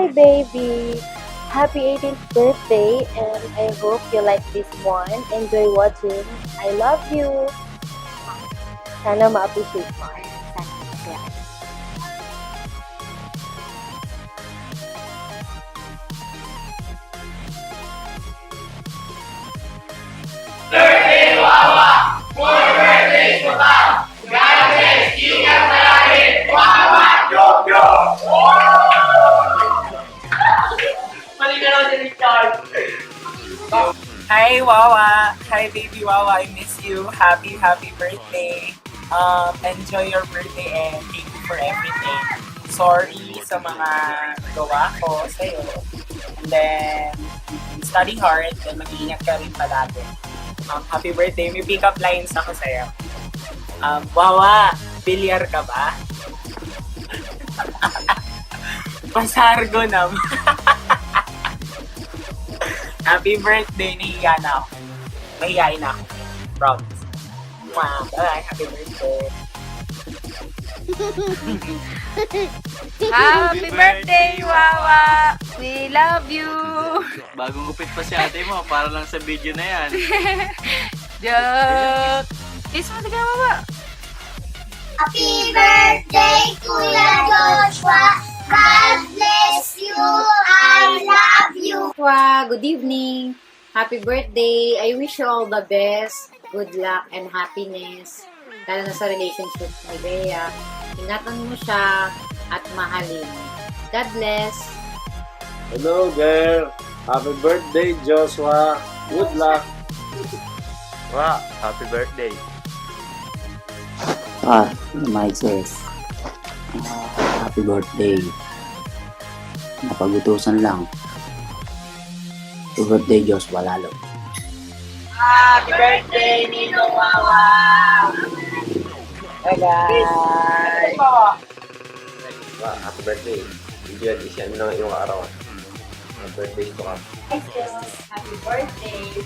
Hi, baby! Happy 18th birthday, and I hope you like this one. Enjoy watching. I love you! Sana ma-appreciate mo. Sana masaya ka. Hi, Wawa! Hi, baby Wawa! I miss you. Happy birthday. Enjoy your birthday and thank you for everything. Sorry sa mga gawa ko sa'yo. And then, study hard and mag-iingat ka rin palagi. Happy birthday. May pick-up lines ako sa'yo. Wawa, bilyar ka ba? Pasargo naman. Happy birthday, nahiya na ako. Mahihayin na ako. Promise. Mwah. Bye, happy birthday. Happy birthday, Wawa! We love you! Bagong gupit pa si ate mo, para lang sa video na yan. Joke! Kiss mo, sige, Wawa! Happy birthday, Kuya Joshua! God bless you! I love you! Wow, good evening. Happy birthday. I wish you all the best. Good luck and happiness. Lalo na sa relationship ni Bea. Ingatan mo siya at mahalin. God bless. Hello, girl. Happy birthday, Joshua. Good luck. Wow, happy birthday. My sis. Happy birthday. Napagutusan lang. Happy birthday, Joshua lalo. Happy birthday, Nino Wawa! Bye-bye! Happy birthday. Enjoy at isyan mo ng iyong araw. Happy birthday to ka. Hi, sis. Happy birthday.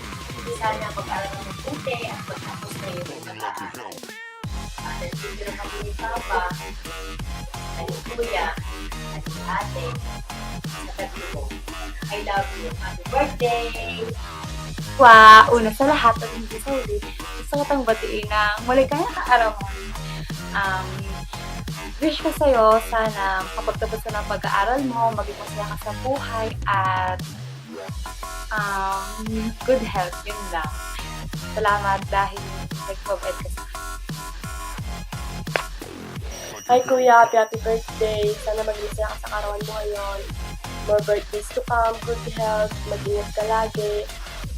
Sana pag-aral ng mabuti at pagtapos na yung pag-aaral. At hindi na kami ni Papa, at ni Kuya, at ni Ate, sa tatlo ko. I love you. Happy birthday! Wow! Una sa lahat, at hindi sa huli, gusto ko tang batiin ng maligayang kaarawan. Wish ko sa'yo, sana kapag tapos ka ng pag-aaral mo, maging masaya ka sa buhay, at good health, yun lang. Salamat dahil nag-provide ka sa akin. Hi, Kuya! Happy birthday! Sana maging masaya ka sa karawan mo ngayon. More birthdays to come, good health, mag-ingat ka lagi.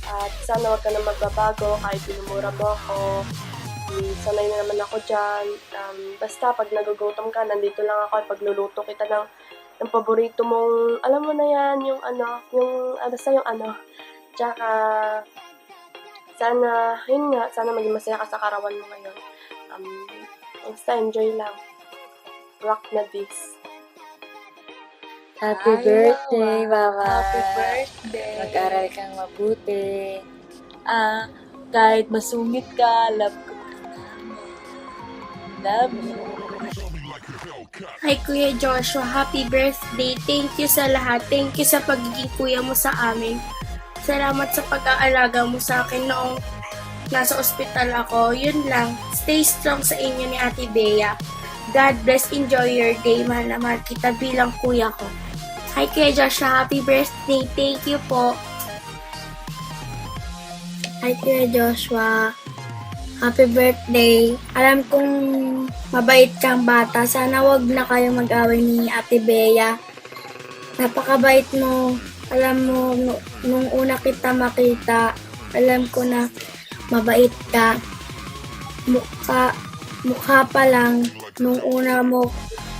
At sana huwag ka na magbabago kahit pinumura mo ako. Sanay na naman ako dyan. Basta pag nagugutom ka, nandito lang ako at pagluluto kita ng paborito mong, alam mo na yan, yung basta yung Tsaka, sana, yun nga, sana maging masaya ka sa karawan mo ngayon. Basta enjoy lang. Rock na this. Happy birthday, Mama. Happy birthday! Mag-aral kang mabuti. Kahit masungit ka, love ko ka namin. Love you. Hi, Kuya Joshua. Happy birthday. Thank you sa lahat. Thank you sa pagiging kuya mo sa amin. Salamat sa pag-aalaga mo sa akin noong nasa ospital ako. Yun lang. Stay strong sa inyo ni Ate Bea. God bless. Enjoy your day. Mahal na mahal kita bilang kuya ko. Hi, Kuya Joshua. Happy birthday. Thank you po. Hi, Kuya Joshua. Happy birthday. Alam kong mabait kang bata. Sana wag na kayo mag-away ni Ate Bea. Napakabait mo. Alam mo, nung una kita makita, alam ko na mabait ka. Mukha pa lang, nung una mo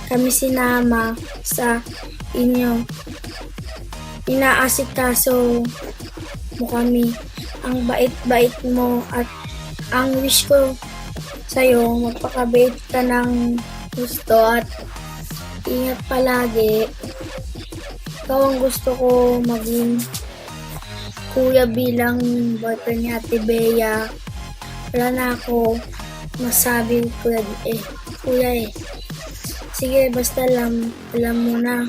kami sinama sa inyo. Inaasikaso mo kami. Ang bait-bait mo at ang wish ko sa'yo, magpakabait ka ng gusto at ingat palagi. Ikaw ang gusto ko maging kuya bilang boyfriend ni Ate Bea. Wala na ako masabi kuya eh. Sige, basta alam mo na.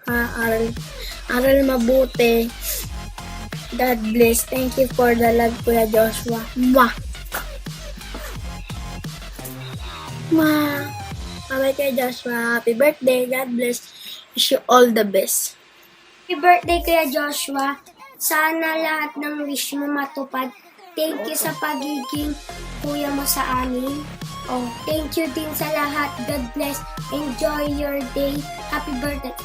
Aral mabuti. God bless. Thank you for the love, Kuya Joshua. Mwah! Mwah! Bye, Kuya Joshua. Happy birthday. God bless. Wish you all the best. Happy birthday, Kuya Joshua. Sana lahat ng wish mo matupad. Thank you sa pagiging kuya mo sa amin. Oh, thank you din sa lahat. God bless. Enjoy your day. Happy birthday.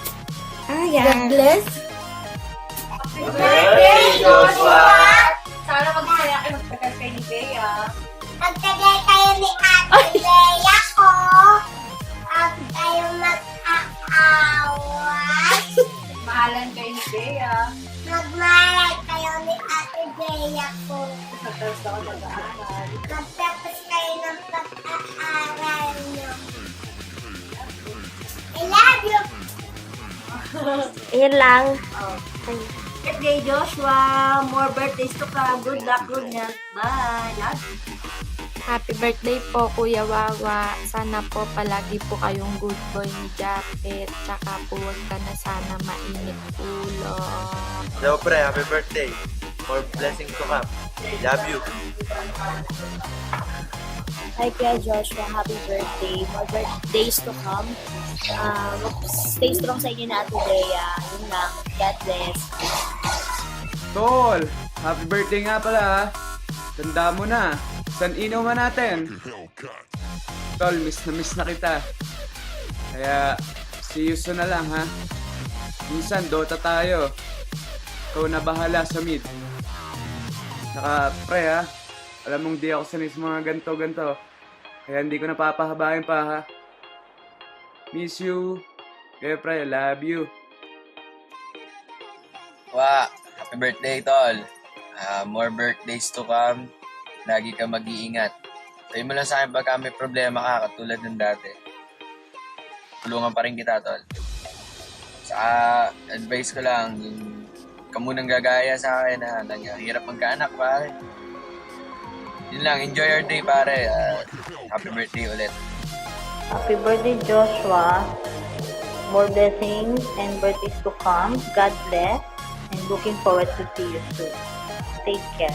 God bless. Happy birthday, Joshua! Sana magsaya kayo magtagal kay ni Bea. Magtagay kayo ni Ate Leia ko. At kayo mag-aawat. Mahalan kay ni Bea. Magmalay kayo ni Ate Leia ko. Tapos ako mag-aaral. Magtapos kayo ng pag-aaral nyo. I love you. Iyan lang. Birthday, Joshua. More birthdays to come. Good luck, good health. Bye. Love you. Happy birthday po, Kuya Wawa. Sana po palagi po kayong good boy ni Japet. Tsaka po huwag ka na sana mainit ulo. Hello, pre. Happy birthday. More blessings to come. Love you. Hi, Kuya Joshua. Happy birthday. More birthdays to come. Stay strong sa inyo na Ate Bea. Yun lang. God bless. Tol, happy birthday nga pala ha. Tanda mo na. San inuman natin? Tol, miss na kita. Kaya, see you soon na lang ha. Minsan, Dota tayo. Ikaw na bahala sa mid. Saka, pre ha. Alam mong di ako sanay sa mga ganto-ganto. Kaya hindi ko napapahabain pa ha. Miss you. Kaya pre, love you. Happy birthday, Tol. More birthdays to come. Lagi ka mag-iingat. Sabi mo lang sa akin pagka may problema ka, katulad ng dati. Tulungan pa rin kita, Tol. Saka, advice ko lang, yung ka munang gagaya sa akin na nangyahirap magkaanak, pare. Yun lang, enjoy your day, pare. Happy birthday ulit. Happy birthday, Joshua. More blessings and birthdays to come. God bless. And looking forward to see you soon. Take care.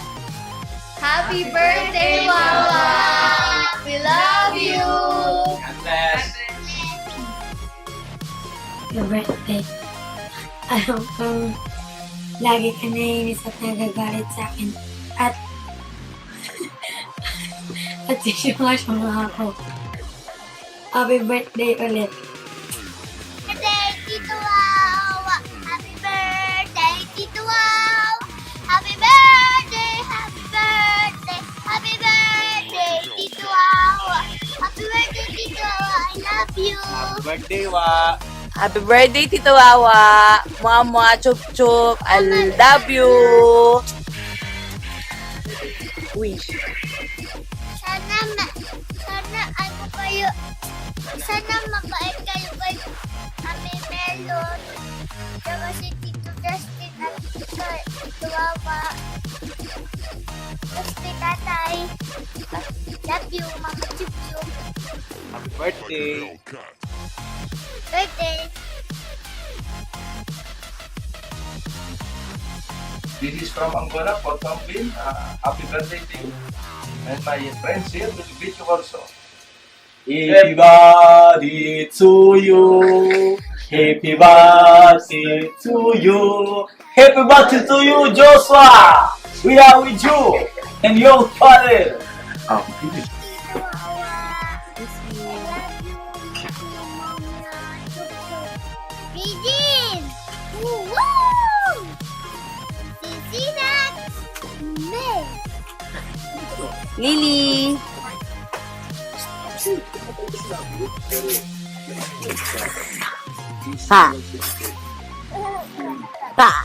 Happy birthday, Wawa! We love you! God bless. Happy birthday. Alam kong lagi ka naiinis at nagagalit sa akin. At sisyunga ako. Happy birthday ulit. Birthday, Tito Wawa! Happy birthday, Tito Wawa! Happy birthday! Happy birthday! Happy birthday, Tito Wawa! Happy birthday, Tito Wawa! I love you! Happy birthday, Wa. Happy birthday, Tito Wawa. Mama, chup chup. I love you. Wish. Sana mabait kayo kay Ate Melon. Saka si Tito Justin at Tito Wawa. Tapos si Tatay. Love you, Mama Chup Chup. Happy birthday. Birthday. This is from Angola, Port Camplin. Happy birthday to you. And my friends here will greet you also. Happy birthday to you. Happy birthday to you. Happy birthday to you, Joshua. We are with you and your father. Regine! Woo! Sisinak! May! Lily. Pa. Pa.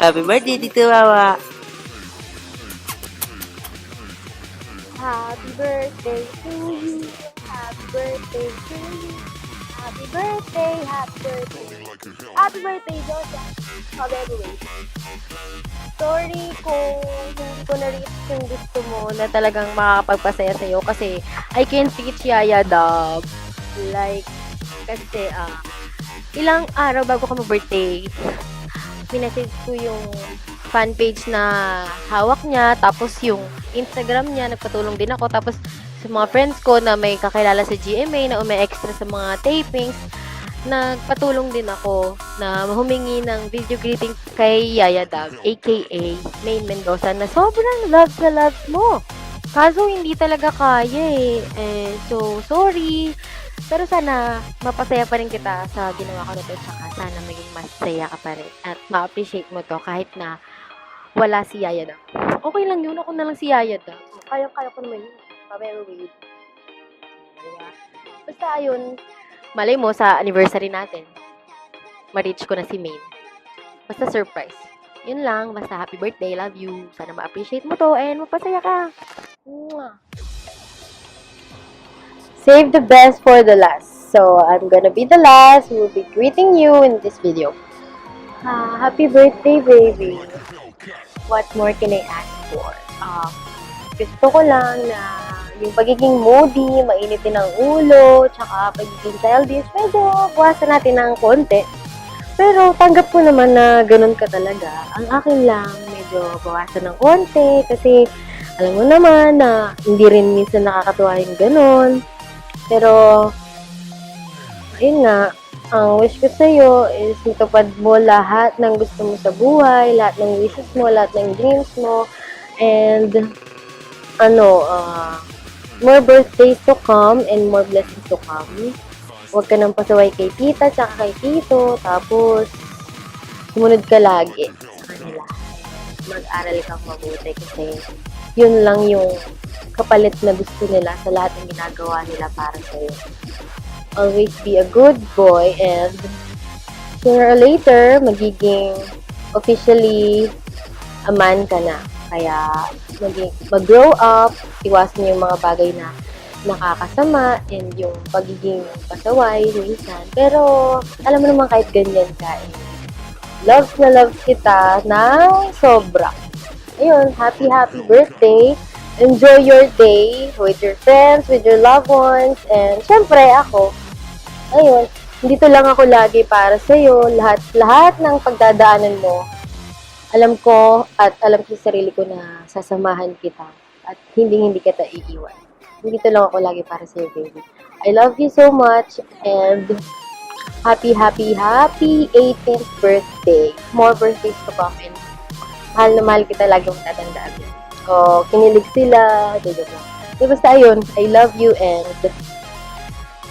Happy birthday, Tito Wawa. Happy birthday to you. Happy birthday to you. Happy birthday, happy birthday. Happy birthday, Joshua. Anyway, sorry kung hindi ko na-reach yung gusto mo na talagang makakapagpasaya sa'yo kasi I can teach Yaya Dub. Like, kasi ilang araw bago ka mag-birthday, minessage ko yung fan page na hawak niya, tapos yung Instagram niya, nagpatulong din ako, tapos sa mga friends ko na may kakilala sa GMA, na extra sa mga tapings, nagpatulong din ako na humingi ng video greeting kay Yaya Dab, aka Main Mendoza, na sobrang loves na loves mo. Kaso hindi talaga kaya so sorry. Pero sana mapasaya pa rin kita sa ginawa ko nito, tsaka sana maging masaya ka pa rin at ma-appreciate mo to kahit na wala si Yaya Dab. Okay lang yun, ako na lang si Yaya Dab. Kaya ko naman yun. Pero wait. Diba? Basta ayun, malay mo sa anniversary natin, ma-reach ko na si Main. Basta surprise. Yun lang, basta happy birthday, love you. Sana ma-appreciate mo to and mapasaya ka. Mwah. Save the best for the last. So, I'm gonna be the last who will be greeting you in this video. Happy birthday, baby. What more can I ask for? Gusto ko lang na yung pagiging moody, mainitin ang ulo, tsaka pagiging childish, medyo buwasan natin ng konti. Pero tanggap ko naman na ganun ka talaga. Ang akin lang, medyo bawasan ng konti kasi alam mo naman na hindi rin minsan nakakatuwa yung ganun. Pero, ayun nga, ang wish ko sa'yo is matupad mo lahat ng gusto mo sa buhay, lahat ng wishes mo, lahat ng dreams mo, and more birthdays to come and more blessings to come. Huwag ka nang pasaway kay tita tsaka kay tito, tapos sumunod ka lagi sa kanila. Mag-aral kang mabuti kasi yun lang yung kapalit na gusto nila sa lahat ng ginagawa nila para sa'yo. Always be a good boy and sooner or later, magiging officially a man ka na. Kaya mag-grow up, iwasan yung mga bagay na nakakasama and yung pagiging pasaway minsan. Pero alam mo naman kahit ganyan ka, love na love kita na sobra. Ayun, happy birthday. Enjoy your day with your friends, with your loved ones, and syempre ako, ayun, dito lang ako lagi para sa'yo. Lahat ng pagdadaanan mo, alam ko at alam ko sa sarili ko na sasamahan kita at hindi kita iiwan. Dito lang ako lagi para sa'yo, baby. I love you so much and happy 18th birthday. More birthdays to come and mahal na mahal kita, lagi mong tatandaan. O, kinilig sila, joke lang. So, basta ayun, I love you and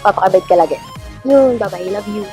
papakabait ka lagi. Yun, bye-bye, love you.